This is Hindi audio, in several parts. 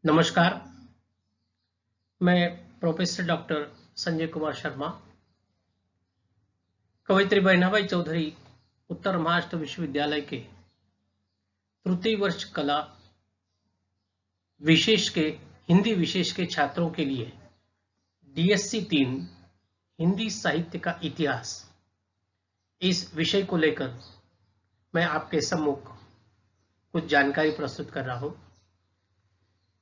नमस्कार। मैं प्रोफेसर डॉक्टर संजय कुमार शर्मा, कवयित्री बहनाबाई चौधरी उत्तर महाराष्ट्र विश्वविद्यालय के तृतीय वर्ष कला विशेष के हिंदी विशेष के छात्रों के लिए DSC 3 हिंदी साहित्य का इतिहास इस विषय को लेकर मैं आपके सम्मुख कुछ जानकारी प्रस्तुत कर रहा हूं।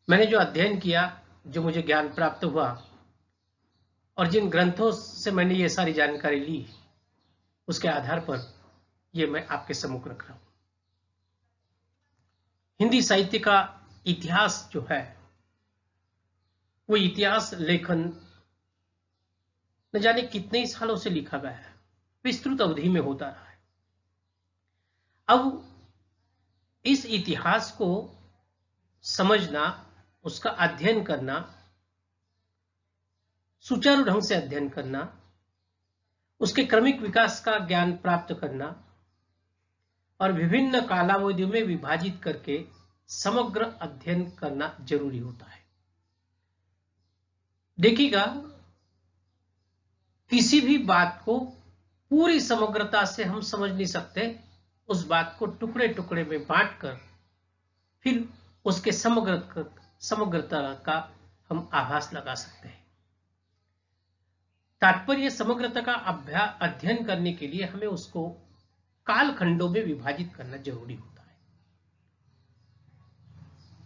मैंने जो अध्ययन किया, जो मुझे ज्ञान प्राप्त हुआ और जिन ग्रंथों से मैंने ये सारी जानकारी ली, उसके आधार पर ये मैं आपके सम्मुख रख रहा हूं। हिंदी साहित्य का इतिहास जो है, वो इतिहास लेखन न जाने कितने सालों से लिखा गया है, विस्तृत अवधि में होता रहा है। अब इस इतिहास को समझना, उसका अध्ययन करना, सुचारू ढंग से अध्ययन करना, उसके क्रमिक विकास का ज्ञान प्राप्त करना और विभिन्न कालावधियों में विभाजित करके समग्र अध्ययन करना जरूरी होता है। देखिएगा, किसी भी बात को पूरी समग्रता से हम समझ नहीं सकते। उस बात को टुकड़े टुकड़े में बांटकर फिर उसके समग्रता का हम आभास लगा सकते हैं। तात्पर्य समग्रता का अध्ययन करने के लिए हमें उसको कालखंडों में विभाजित करना जरूरी होता है।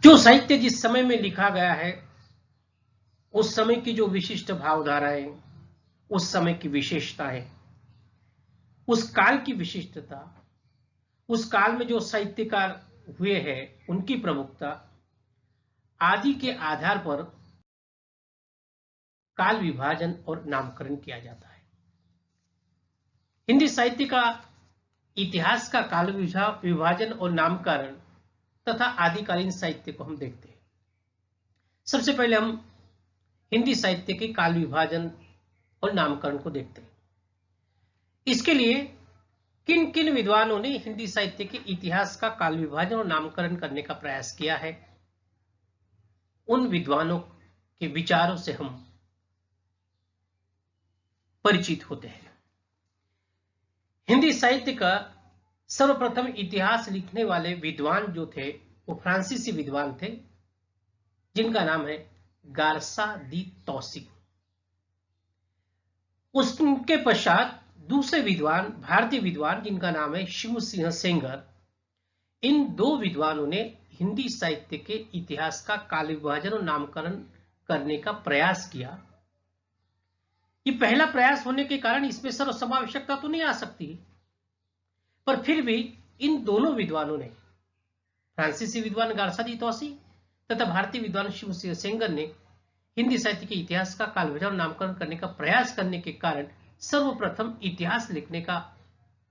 जो साहित्य जिस समय में लिखा गया है, उस समय की जो विशिष्ट भावधाराएं, उस समय की विशेषताएं, उस काल की विशिष्टता, उस काल में जो साहित्यकार हुए हैं, उनकी प्रमुखता आदि के आधार पर काल विभाजन और नामकरण किया जाता है। हिंदी साहित्य का इतिहास का काल विभाजन और नामकरण तथा आदिकालीन साहित्य को हम देखते हैं। सबसे पहले हम हिंदी साहित्य के काल विभाजन और नामकरण को देखते हैं। इसके लिए किन किन विद्वानों ने हिंदी साहित्य के इतिहास का काल विभाजन और नामकरण करने का प्रयास किया है, उन विद्वानों के विचारों से हम परिचित होते हैं। हिंदी साहित्य का सर्वप्रथम इतिहास लिखने वाले विद्वान जो थे, वो फ्रांसीसी विद्वान थे, जिनका नाम है गार्सा दी तौसी। उसके पश्चात दूसरे विद्वान, भारतीय विद्वान, जिनका नाम है शिव सिंह सेंगर। इन दो विद्वानों ने हिंदी साहित्य के इतिहास का काल विभाजन और नामकरण करने का प्रयास किया। ये पहला प्रयास होने के कारण इसमें सर्वसमावेशकता तो नहीं आ सकती, पर फिर भी इन दोनों विद्वानों ने, फ्रांसीसी विद्वान गार्सा दी तौसी तथा भारतीय विद्वान शिव सिंह सेंगर ने, हिंदी साहित्य के इतिहास का काल विभाजन और नामकरण करने का प्रयास करने के कारण सर्वप्रथम इतिहास लिखने का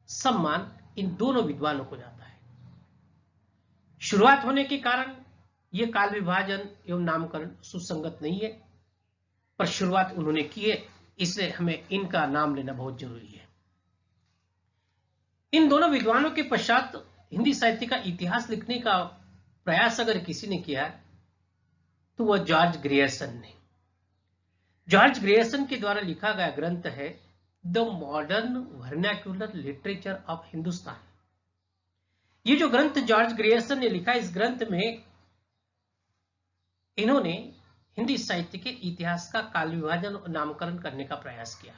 सम्मान इन दोनों विद्वानों को जाता है। शुरुआत होने के कारण यह काल विभाजन एवं नामकरण सुसंगत नहीं है, पर शुरुआत उन्होंने की है, इसलिए हमें इनका नाम लेना बहुत जरूरी है। इन दोनों विद्वानों के पश्चात हिंदी साहित्य का इतिहास लिखने का प्रयास अगर किसी ने किया तो वह जॉर्ज ग्रियर्सन ने। जॉर्ज ग्रियर्सन के द्वारा लिखा गया ग्रंथ है the modern vernacular literature of Hindustan. ये जो ग्रंथ जॉर्ज ग्रियर्सन ने लिखा, इस ग्रंथ में इन्होंने हिंदी साहित्य के इतिहास का काल विभाजन और नामकरण करने का प्रयास किया,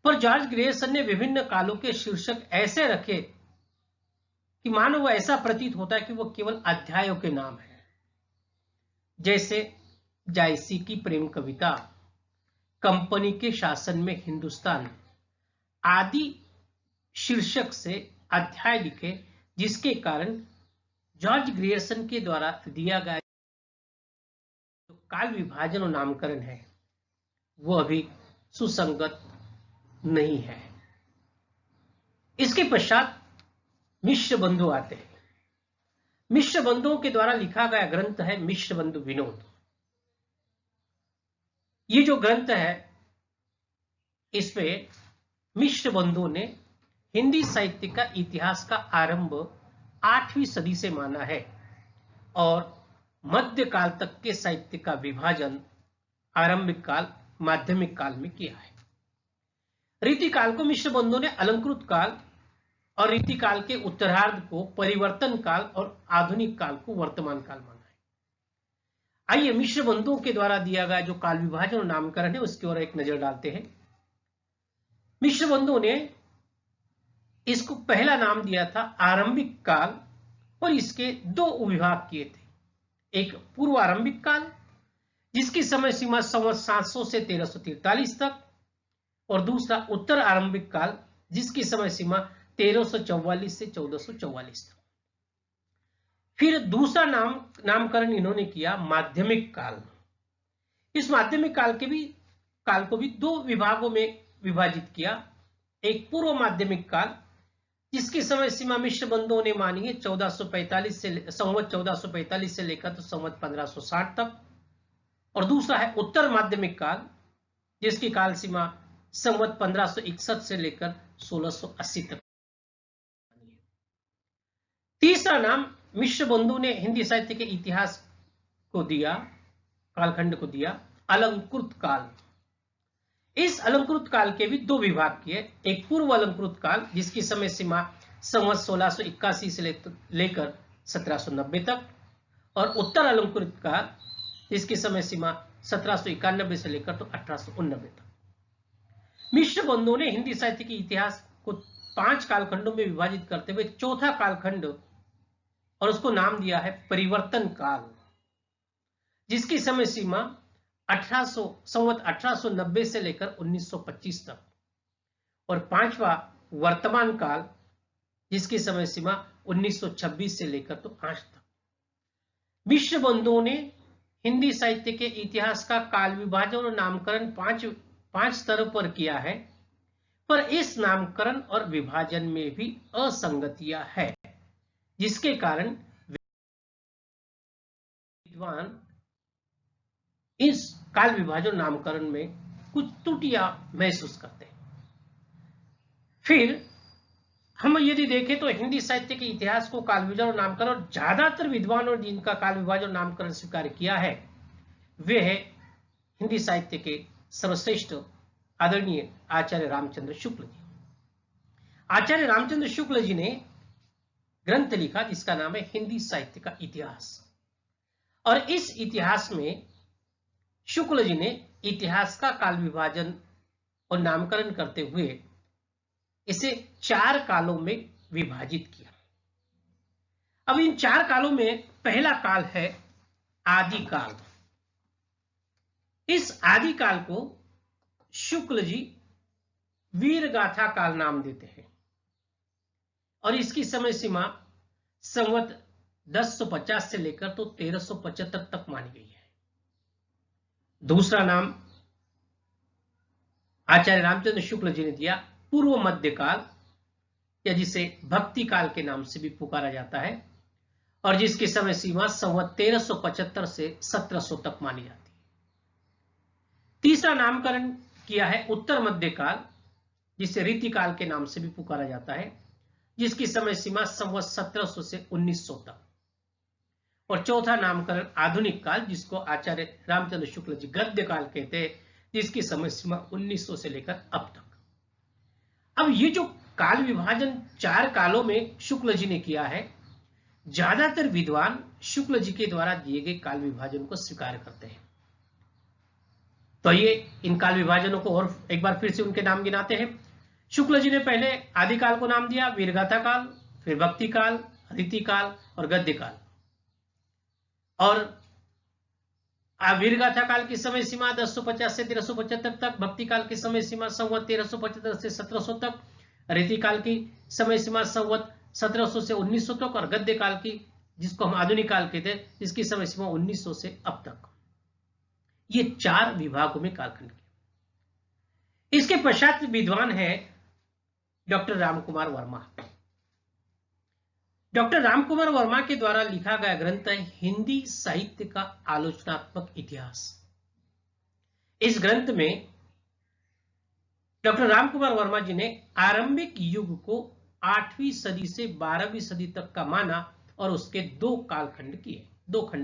पर जॉर्ज ग्रियर्सन ने विभिन्न कालों के शीर्षक ऐसे रखे कि मानो वो ऐसा प्रतीत होता है कि वो केवल अध्यायों के नाम है। जैसे जायसी की प्रेम कविता, कंपनी के शासन में हिंदुस्तान आदि शीर्षक से अध्याय लिखे, जिसके कारण जॉर्ज ग्रियर्सन के द्वारा दिया गया जो काल विभाजन और नामकरण है, वो अभी सुसंगत नहीं है। इसके पश्चात मिश्र बंधु आते हैं। मिश्र बंधुओं के द्वारा लिखा गया ग्रंथ है मिश्र बंधु विनोद। ये जो ग्रंथ है, इसमें मिश्र बंधुओं ने हिंदी साहित्य का इतिहास का आरंभ 8वीं सदी से माना है और मध्यकाल तक के साहित्य का विभाजन आरंभिक काल, माध्यमिक काल में किया है। रीतिकाल को मिश्र बंधुओं ने अलंकृत काल और रीतिकाल के उत्तरार्ध को परिवर्तन काल और आधुनिक काल को वर्तमान काल माना है। आइए मिश्र बंधुओं के द्वारा दिया गया जो काल विभाजन और नामकरण है उसकी ओर एक नजर डालते हैं। मिश्र बंधुओं ने इसको पहला नाम दिया था आरंभिक काल और इसके दो उपविभाग किए थे। एक पूर्व आरंभिक काल जिसकी समय सीमा संवत 700 से 1343 तक और दूसरा उत्तर आरंभिक काल जिसकी समय सीमा 1344 से 1444 तक। फिर दूसरा नामकरण इन्होंने किया माध्यमिक काल। इस माध्यमिक काल को भी दो विभागों में विभाजित किया। एक पूर्व माध्यमिक काल जिसकी समय सीमा मिश्र बंधुओं ने मानी है 1445 से संवत 1445 से लेकर तो संवत 1560 तक, और दूसरा है उत्तर माध्यमिक काल जिसकी काल सीमा संवत 1561 से लेकर 1680 तक। तीसरा नाम मिश्र बंधु ने हिंदी साहित्य के इतिहास को दिया, कालखंड को दिया अलंकृत काल। इस अलंकृत काल के भी दो विभाग किए। एक पूर्व अलंकृत काल जिसकी समय सीमा संवत 1681 से लेकर 1790 तक और उत्तर अलंकृत काल जिसकी समय सीमा 1791 से लेकर तो 1889 तक। मिश्र बंधुओं ने हिंदी साहित्य के इतिहास को 5 कालखंडों में विभाजित करते हुए चौथा कालखंड और उसको नाम दिया है परिवर्तन काल जिसकी समय सीमा संवत 1890 से लेकर 1925 तक और पांचवा वर्तमान काल जिसकी समय सीमा 1926 से लेकर तो आज तक। मिश्र बंधुओं ने हिंदी साहित्य के इतिहास का काल विभाजन और नामकरण पांच स्तरों पर किया है, पर इस नामकरण और विभाजन में भी असंगतियां है जिसके कारण विद्वान इस काल विभाजन नामकरण में कुछ त्रुटियां महसूस करते हैं। फिर हम यदि देखें तो हिंदी साहित्य के इतिहास को काल विभाजन और नामकरण और ज्यादातर विद्वानों ने जिनका काल विभाजन और नामकरण स्वीकार किया है वे है हिंदी साहित्य के सर्वश्रेष्ठ आदरणीय आचार्य रामचंद्र शुक्ल जी। आचार्य रामचंद्र शुक्ल जी ने ग्रंथ लिखा जिसका नाम है हिंदी साहित्य का इतिहास, और इस इतिहास में शुक्ल जी ने इतिहास का काल विभाजन और नामकरण करते हुए इसे 4 कालों में विभाजित किया। अब इन 4 कालों में पहला काल है आदिकाल। इस आदिकाल को शुक्ल जी वीरगाथा काल नाम देते हैं और इसकी समय सीमा संवत 1050 से लेकर तो 1375 तक मानी गई है। दूसरा नाम आचार्य रामचंद्र शुक्ल जी ने दिया पूर्व मध्यकाल या जिसे भक्ति काल के नाम से भी पुकारा जाता है और जिसकी समय सीमा संवत 1375 से 1700 तक मानी जाती है। तीसरा नामकरण किया है उत्तर मध्यकाल जिसे रीतिकाल के नाम से भी पुकारा जाता है जिसकी समय सीमा संवत 1700 से 1900 तक, और चौथा नामकरण आधुनिक काल जिसको आचार्य रामचंद्र शुक्ल जी गद्य काल कहते हैं जिसकी समय सीमा 1900 से लेकर अब तक। अब ये जो काल विभाजन 4 कालों में शुक्ल जी ने किया है, ज्यादातर विद्वान शुक्ल जी के द्वारा दिए गए काल विभाजन को स्वीकार करते हैं। तो ये इन काल विभाजनों को और एक बार फिर से उनके नाम गिनाते हैं। शुक्ल जी ने पहले आदिकाल को नाम दिया वीरगाथा काल, फिर भक्ति काल, रीतिकाल और गद्य काल, और वीरगाथा काल की समय सीमा 1050 से 1375 तक, भक्ति काल की समय सीमा संवत 1375 से 1700 तक, रीतिकाल की समय सीमा संवत 1700 से 1900 तक और गद्य काल की जिसको हम आधुनिक काल कहते हैं जिसकी समय सीमा 1900 से अब तक। ये 4 विभागों में कालखंड के। इसके पश्चात विद्वान है डॉक्टर रामकुमार वर्मा। डॉक्टर रामकुमार वर्मा के द्वारा लिखा गया ग्रंथ है हिंदी साहित्य का आलोचनात्मक इतिहास। इस ग्रंथ में डॉक्टर रामकुमार वर्मा जी ने आरंभिक युग को 8वीं सदी से 12वीं सदी तक का माना और उसके 2 खंड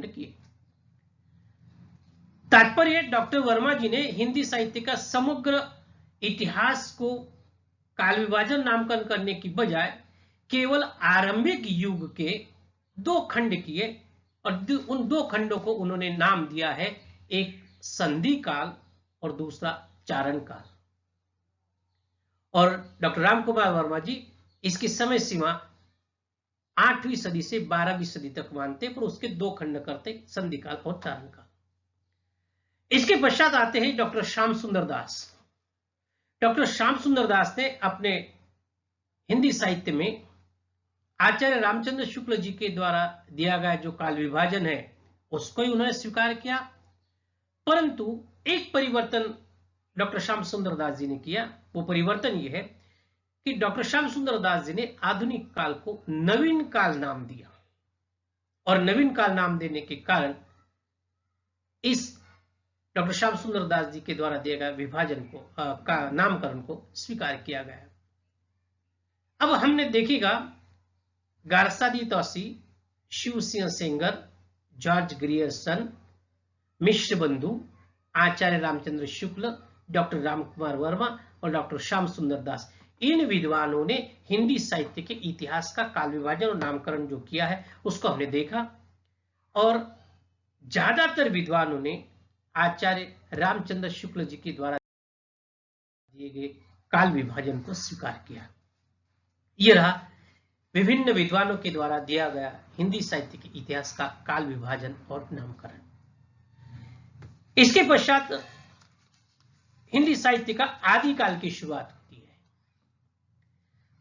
किए। तात्पर्य, डॉक्टर वर्मा जी ने हिंदी साहित्य का समग्र इतिहास को काल विभाजन नामकरण करने की बजाय केवल आरंभिक युग के 2 खंड किए और उन 2 खंडों को उन्होंने नाम दिया है, एक संधि काल और दूसरा चारण काल। और डॉक्टर रामकुमार वर्मा जी इसकी समय सीमा 8वीं सदी से 12वीं सदी तक मानते, पर उसके 2 खंड करते, संधि काल और चारण काल। इसके पश्चात आते हैं डॉक्टर श्याम सुंदर दास। डॉक्टर श्याम सुंदर दास ने अपने हिंदी साहित्य में आचार्य रामचंद्र शुक्ल जी के द्वारा दिया गया जो काल विभाजन है उसको ही उन्होंने स्वीकार किया, परंतु एक परिवर्तन डॉक्टर श्याम सुंदर दास जी ने किया। वो परिवर्तन ये है कि डॉक्टर श्याम सुंदर दास जी ने आधुनिक काल को नवीन काल नाम दिया, और नवीन काल नाम देने के कारण इस डॉक्टर श्याम सुंदर दास जी के द्वारा दिए गए विभाजन को का नामकरण को स्वीकार किया गया। अब हमने देखेगा गारसादी तौसी, शिव सिंह सेंगर, जॉर्ज ग्रियर्सन, मिश्र बंधु, आचार्य रामचंद्र शुक्ल, डॉक्टर रामकुमार वर्मा और डॉक्टर श्याम सुंदर दास, इन विद्वानों ने हिंदी साहित्य के इतिहास का काल विभाजन और नामकरण जो किया है उसको हमने देखा, और ज्यादातर विद्वानों ने आचार्य रामचंद्र शुक्ल जी के द्वारा दिए गए काल विभाजन को स्वीकार किया। यह रहा विभिन्न विद्वानों के द्वारा दिया गया हिंदी साहित्य के इतिहास का काल विभाजन और नामकरण। इसके पश्चात हिंदी साहित्य का आदिकाल की शुरुआत होती है।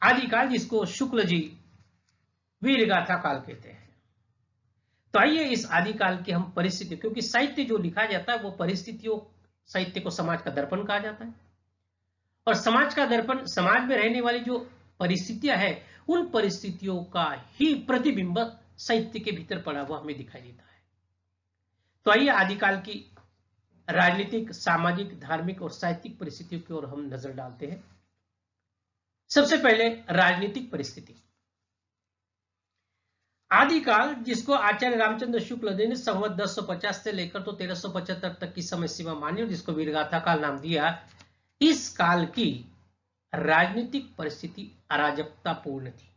आदिकाल जिसको शुक्ल जी वीरगाथा काल कहते हैं। तो आइए इस आदिकाल की हम परिस्थिति, क्योंकि साहित्य जो लिखा जाता है वो परिस्थितियों, साहित्य को समाज का दर्पण कहा जाता है, और समाज का दर्पण समाज में रहने वाली जो परिस्थितियां हैं उन परिस्थितियों का ही प्रतिबिंब साहित्य के भीतर पड़ा हुआ हमें दिखाई देता है। तो आइए आदिकाल की राजनीतिक, सामाजिक, धार्मिक और साहित्यिक परिस्थितियों की ओर हम नजर डालते हैं। सबसे पहले राजनीतिक परिस्थिति। आदिकाल जिसको आचार्य रामचंद्र शुक्ल ने संवत 1050 से लेकर तो 1375 तक की समय सीमा मानी और जिसको वीरगाथा काल नाम दिया, इस काल की राजनीतिक परिस्थिति अराजकतापूर्ण थी।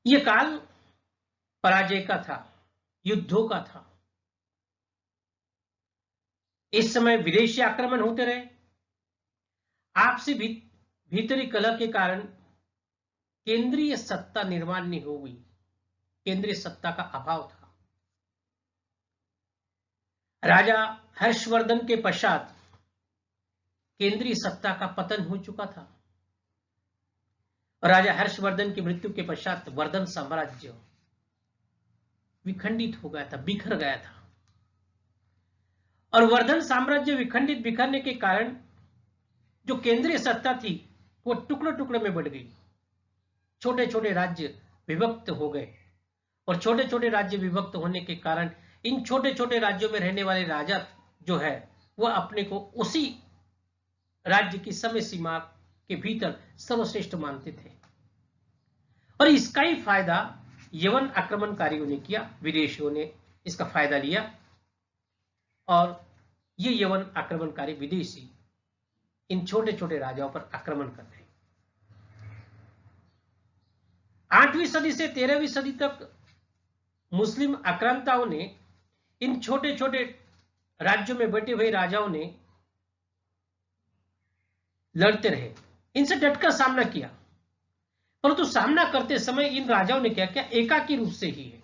यह काल पराजय का था, युद्धों का था। इस समय विदेशी आक्रमण होते रहे, आपसी भीतरी कलह के कारण केंद्रीय सत्ता निर्माण नहीं हो गई, केंद्रीय सत्ता का अभाव था। राजा हर्षवर्धन के पश्चात केंद्रीय सत्ता का पतन हो चुका था, और राजा हर्षवर्धन की मृत्यु के पश्चात वर्धन साम्राज्य विखंडित हो गया था, बिखर गया था। और वर्धन साम्राज्य विखंडित बिखरने के कारण जो केंद्रीय सत्ता थी वो टुकड़े टुकड़े में बढ़ गई, छोटे छोटे राज्य विभक्त हो गए, और छोटे छोटे राज्य विभक्त होने के कारण इन छोटे छोटे राज्यों में रहने वाले राजा जो है वह अपने को उसी राज्य की समय सीमा के भीतर सर्वश्रेष्ठ मानते थे, और इसका ही फायदा यवन आक्रमणकारियों ने किया। विदेशियों ने इसका फायदा लिया, और ये यवन आक्रमणकारी विदेशी इन छोटे छोटे राजाओं पर आक्रमण कर रहे। 8वीं सदी से 13वीं सदी तक मुस्लिम आक्रांताओं ने इन छोटे छोटे राज्यों में बैठे हुए राजाओं ने लड़ते रहे, इनसे डटकर सामना किया, परंतु सामना करते समय इन राजाओं ने क्या किया, एकाकी रूप से ही है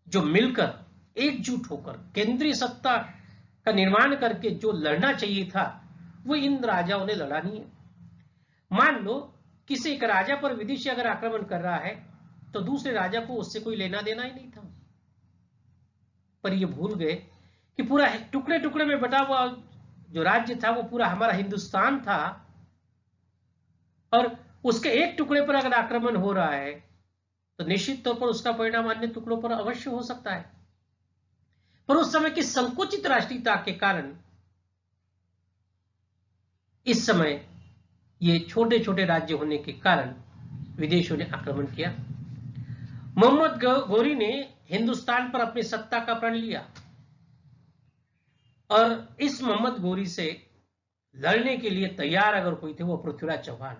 जो मिलकर एकजुट होकर केंद्रीय सत्ता का निर्माण करके जो लड़ना चाहिए था वो इन राजाओं ने लड़ा नहीं है। मान लो किसी एक राजा पर विदेशी अगर आक्रमण कर रहा है तो दूसरे राजा को उससे कोई लेना देना ही नहीं था, पर ये भूल गए कि पूरा टुकड़े टुकड़े में बटा हुआ जो राज्य था वो पूरा हमारा हिंदुस्तान था, और उसके एक टुकड़े पर अगर आक्रमण हो रहा है तो निश्चित तौर पर उसका परिणाम अन्य टुकड़ों पर अवश्य हो सकता है। पर उस समय की संकुचित राष्ट्रीयता के कारण इस समय ये छोटे छोटे राज्य होने के कारण विदेशियों ने आक्रमण किया। मोहम्मद गौरी ने हिंदुस्तान पर अपनी सत्ता का प्रण लिया, और इस मोहम्मद गोरी से लड़ने के लिए तैयार अगर कोई थे वो पृथ्वीराज चौहान।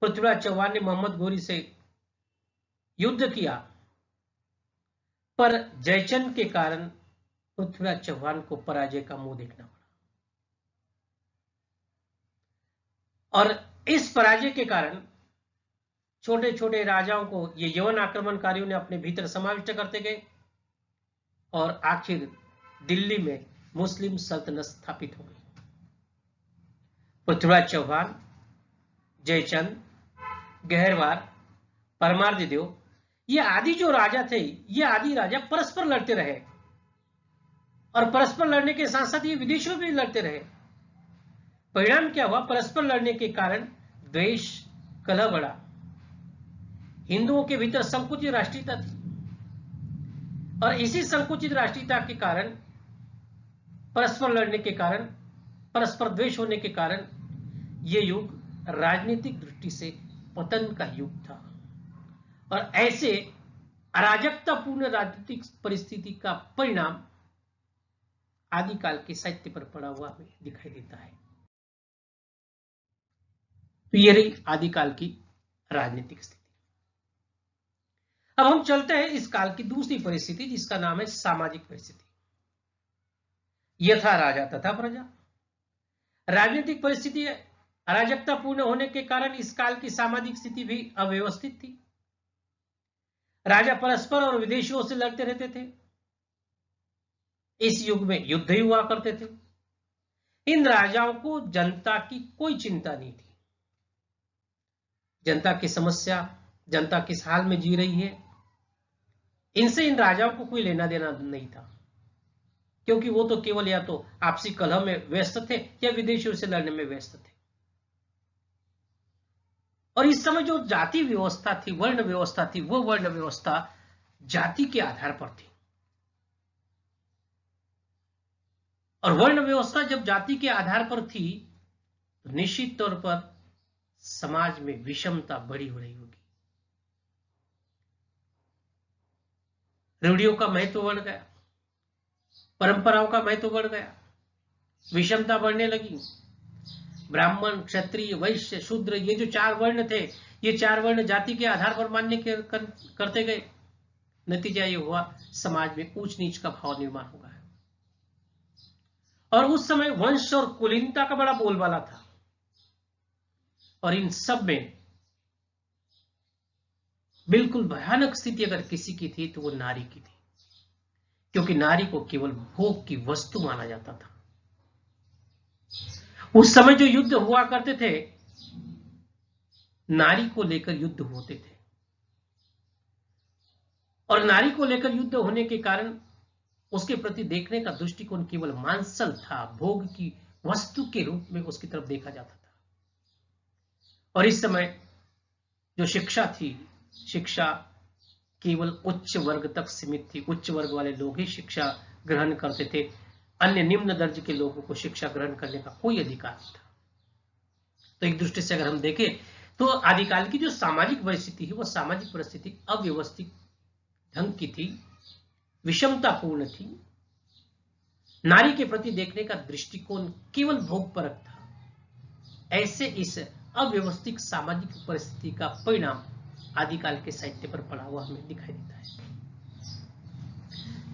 पृथ्वीराज चौहान ने मोहम्मद गोरी से युद्ध किया, पर जयचंद के कारण पृथ्वीराज चौहान को पराजय का मुंह देखना पड़ा। और इस पराजय के कारण छोटे छोटे राजाओं को ये यवन आक्रमणकारियों ने अपने भीतर समाविष्ट करते गए और आखिर दिल्ली में मुस्लिम सल्तनत स्थापित हो गई। पृथ्वीराज चौहान, जयचंद, गहरवार, परमार्दिदेव, ये आदि जो राजा थे, ये आदि राजा परस्पर लड़ते रहे और परस्पर लड़ने के साथ साथ ये विदेशों में भी लड़ते रहे। परिणाम क्या हुआ? परस्पर लड़ने के कारण द्वेष, कलह बढ़ा। हिंदुओं के भीतर संकुचित राष्ट्रीयता थी और इसी संकुचित राष्ट्रीयता के कारण, परस्पर लड़ने के कारण, परस्पर द्वेष होने के कारण यह युग राजनीतिक दृष्टि से पतन का युग था। और ऐसे अराजकतापूर्ण राजनीतिक परिस्थिति का परिणाम आदिकाल के साहित्य पर पड़ा हुआ हमें दिखाई देता है। तो ये रही आदिकाल की राजनीतिक स्थिति। अब हम चलते हैं इस काल की दूसरी परिस्थिति, जिसका नाम है सामाजिक परिस्थिति। यथा राजा तथा प्रजा। राजनीतिक परिस्थिति अराजकतापूर्ण होने के कारण इस काल की सामाजिक स्थिति भी अव्यवस्थित थी। राजा परस्पर और विदेशियों से लड़ते रहते थे। इस युग में युद्ध ही हुआ करते थे। इन राजाओं को जनता की कोई चिंता नहीं थी। जनता की समस्या, जनता किस हाल में जी रही है, इनसे इन राजाओं को कोई लेना देना नहीं था, क्योंकि वो तो केवल या तो आपसी कलह में व्यस्त थे या विदेशियों से लड़ने में व्यस्त थे। और इस समय जो जाति व्यवस्था थी, वर्ण व्यवस्था थी, वो वर्ण व्यवस्था जाति के आधार पर थी। और वर्ण व्यवस्था जब जाति के आधार पर थी तो निश्चित तौर पर समाज में विषमता बढ़ी हो रही होगी। रूढ़ियों का महत्व बढ़ गया, परंपराओं का महत्व बढ़ गया, विषमता बढ़ने लगी। ब्राह्मण, क्षत्रिय, वैश्य, शूद्र, ये जो चार वर्ण थे, ये चार वर्ण जाति के आधार पर मान्य करते गए। नतीजा ये हुआ, समाज में ऊंच नीच का भाव निर्माण हो गया। और उस समय वंश और कुलीनता का बड़ा बोलबाला था। और इन सब में बिल्कुल भयानक स्थिति अगर किसी की थी तो वो नारी की थी, क्योंकि नारी को केवल भोग की वस्तु माना जाता था। उस समय जो युद्ध हुआ करते थे, नारी को लेकर युद्ध होते थे। और नारी को लेकर युद्ध होने के कारण उसके प्रति देखने का दृष्टिकोण केवल मांसल था, भोग की वस्तु के रूप में उसकी तरफ देखा जाता था। और इस समय जो शिक्षा थी, शिक्षा केवल उच्च वर्ग तक सीमित थी। उच्च वर्ग वाले लोग ही शिक्षा ग्रहण करते थे, अन्य निम्न दर्ज के लोगों को शिक्षा ग्रहण करने का कोई अधिकार नहीं था। तो एक दृष्टि से अगर हम देखें तो आदिकाल की जो सामाजिक परिस्थिति है, वो सामाजिक परिस्थिति अव्यवस्थित ढंग की थी, विषमतापूर्ण थी। नारी के प्रति देखने का दृष्टिकोण केवल भोगपरक था। ऐसे इस अव्यवस्थित सामाजिक परिस्थिति का परिणाम आदिकाल के साहित्य पर पड़ा हुआ हमें दिखाई देता है।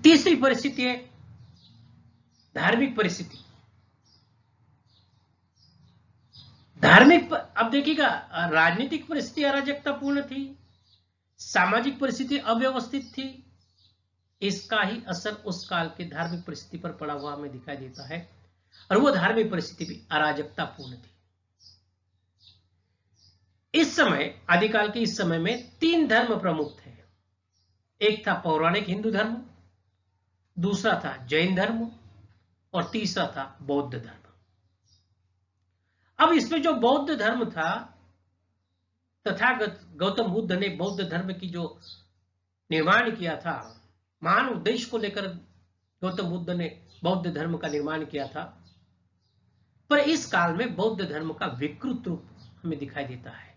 तीसरी परिस्थिति है धार्मिक परिस्थिति। अब देखिएगा, राजनीतिक परिस्थिति अराजकतापूर्ण थी, सामाजिक परिस्थिति अव्यवस्थित थी। इसका ही असर उस काल के धार्मिक परिस्थिति पर पड़ा हुआ हमें दिखाई देता है, और वो धार्मिक परिस्थिति भी अराजकतापूर्ण थी। इस समय, आदिकाल के इस समय में तीन धर्म प्रमुख थे। एक था पौराणिक हिंदू धर्म, दूसरा था जैन धर्म, और तीसरा था बौद्ध धर्म। अब इसमें जो बौद्ध धर्म था, तथागत गौतम बुद्ध ने बौद्ध धर्म की जो निर्माण किया था, महान उद्देश्य को लेकर गौतम बुद्ध ने बौद्ध धर्म का निर्माण किया था। पर इस काल में बौद्ध धर्म का विकृत रूप हमें दिखाई देता है।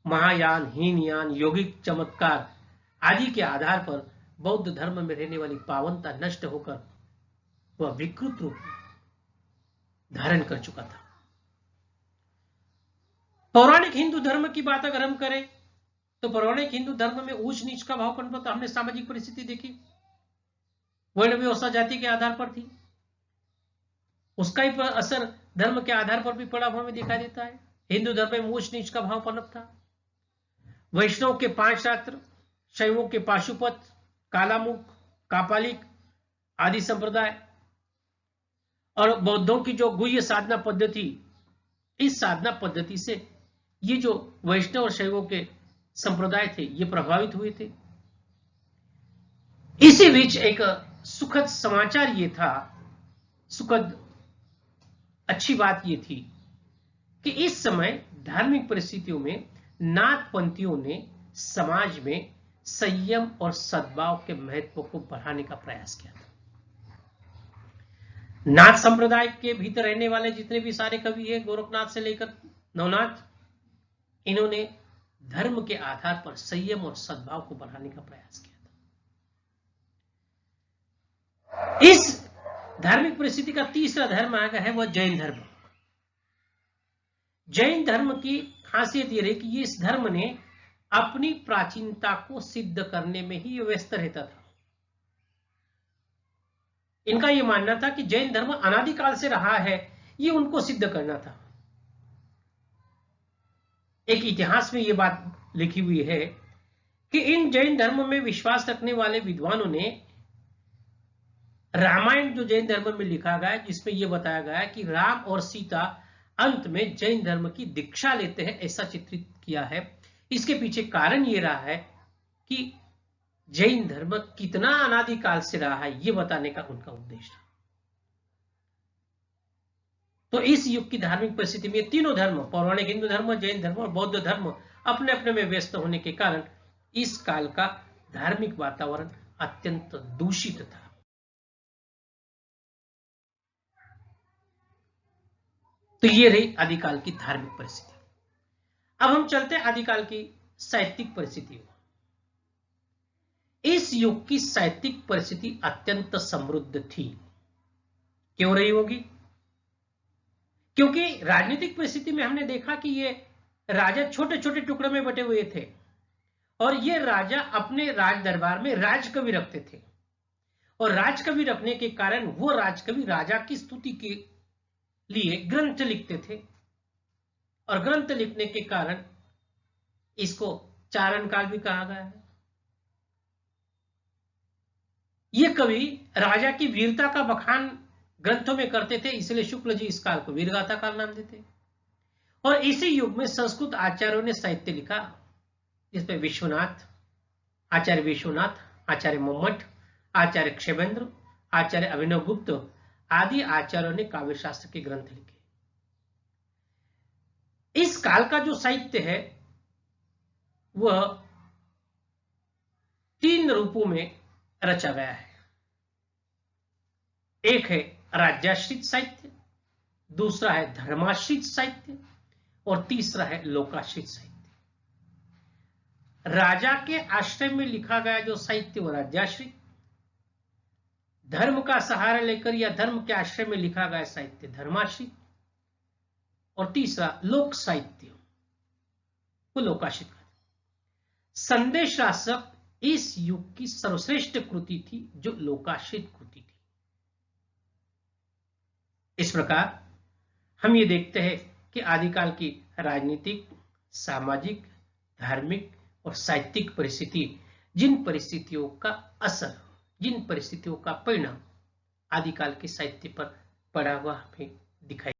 महायान, हीनयान, यौगिक चमत्कार आदि के आधार पर बौद्ध धर्म में रहने वाली पावनता नष्ट होकर वह विकृत रूप धारण कर चुका था। पौराणिक हिंदू धर्म की बात अगर हम करें तो पौराणिक हिंदू धर्म में ऊंच नीच का भाव पनपा तो हमने सामाजिक परिस्थिति देखी, वर्ण व्यवस्था जाति के आधार पर थी, उसका ही असर धर्म के आधार पर भी पड़ा हुआ हमें दिखाई देता है। हिंदू धर्म में ऊंच नीच का भाव पनप था। वैष्णव के 5 शास्त्र, शैवों के पाशुपत, कालामुख, कापालिक आदि संप्रदाय और बौद्धों की जो गुह्य साधना पद्धति, इस साधना पद्धति से ये जो वैष्णव और शैवों के संप्रदाय थे ये प्रभावित हुए थे। इसी बीच एक सुखद समाचार ये था, सुखद अच्छी बात ये थी कि इस समय धार्मिक परिस्थितियों में नाथपंथियों ने समाज में संयम और सद्भाव के महत्व को बढ़ाने का प्रयास किया था। नाथ संप्रदाय के भीतर रहने वाले जितने भी सारे कवि हैं, गोरखनाथ से लेकर नवनाथ, इन्होंने धर्म के आधार पर संयम और सद्भाव को बढ़ाने का प्रयास किया था। इस धार्मिक परिस्थिति का तीसरा धर्म आ गया है वह जैन धर्म। जैन धर्म की खासियत यह रही कि इस धर्म ने अपनी प्राचीनता को सिद्ध करने में ही व्यस्त रहता था। इनका यह मानना था कि जैन धर्म अनादिकाल से रहा है, ये उनको सिद्ध करना था। एक इतिहास में यह बात लिखी हुई है कि इन जैन धर्म में विश्वास रखने वाले विद्वानों ने रामायण जो जैन धर्म में लिखा गया है, जिसमें यह बताया गया है कि राम और सीता अंत में जैन धर्म की दीक्षा लेते हैं, ऐसा चित्रित किया है। इसके पीछे कारण यह रहा है कि जैन धर्म कितना अनादिकाल से रहा है, यह बताने का उनका उद्देश्य था। तो इस युग की धार्मिक परिस्थिति में तीनों धर्म, पौराणिक हिंदू धर्म, जैन धर्म और बौद्ध धर्म, अपने अपने में व्यस्त होने के कारण इस काल का धार्मिक वातावरण अत्यंत दूषित था। तो ये रही आदिकाल की धार्मिक परिस्थिति। अब हम चलते हैं आदिकाल की साहित्यिक परिस्थितियों। इस युग की साहित्यिक परिस्थिति अत्यंत समृद्ध थी। क्यों रही होगी? क्योंकि राजनीतिक परिस्थिति में हमने देखा कि ये राजा छोटे छोटे टुकड़ों में बटे हुए थे और ये राजा अपने राज दरबार में राजकवि रखते थे और राजकवि रखने के कारण वो राजकवि राजा की स्तुति के लिए ग्रंथ लिखते थे और ग्रंथ लिखने के कारण इसको चारण काल भी कहा गया है। ये कवि राजा की वीरता का बखान ग्रंथों में करते थे, इसलिए शुक्ल जी इस काल को वीरगाथा काल नाम देते। और इसी युग में संस्कृत आचार्यों ने साहित्य लिखा, जिसमें विश्वनाथ, आचार्य विश्वनाथ, आचार्य मम्मट, आचार्य क्षेमेंद्र, आचार्य अभिनव गुप्त आदि आचार्यों ने काव्यशास्त्र के ग्रंथ लिखे। इस काल का जो साहित्य है वह 3 रूपों में रचा गया है। एक है राज्याश्रित साहित्य, दूसरा है धर्माश्रित साहित्य और तीसरा है लोकाश्रित साहित्य। राजा के आश्रय में लिखा गया जो साहित्य वो राज्याश्रित, धर्म का सहारा लेकर या धर्म के आश्रय में लिखा गया साहित्य धर्माश्रित और तीसरा लोक साहित्य वो लोकाश्रित। संदेश रासक इस युग की सर्वश्रेष्ठ कृति थी जो लोकाश्रित कृति थी। इस प्रकार हम ये देखते हैं कि आदिकाल की राजनीतिक, सामाजिक, धार्मिक और साहित्यिक परिस्थिति, जिन परिस्थितियों का असर, जिन परिस्थितियों का परिणाम आदिकाल के साहित्य पर पड़ा हुआ हमें दिखाई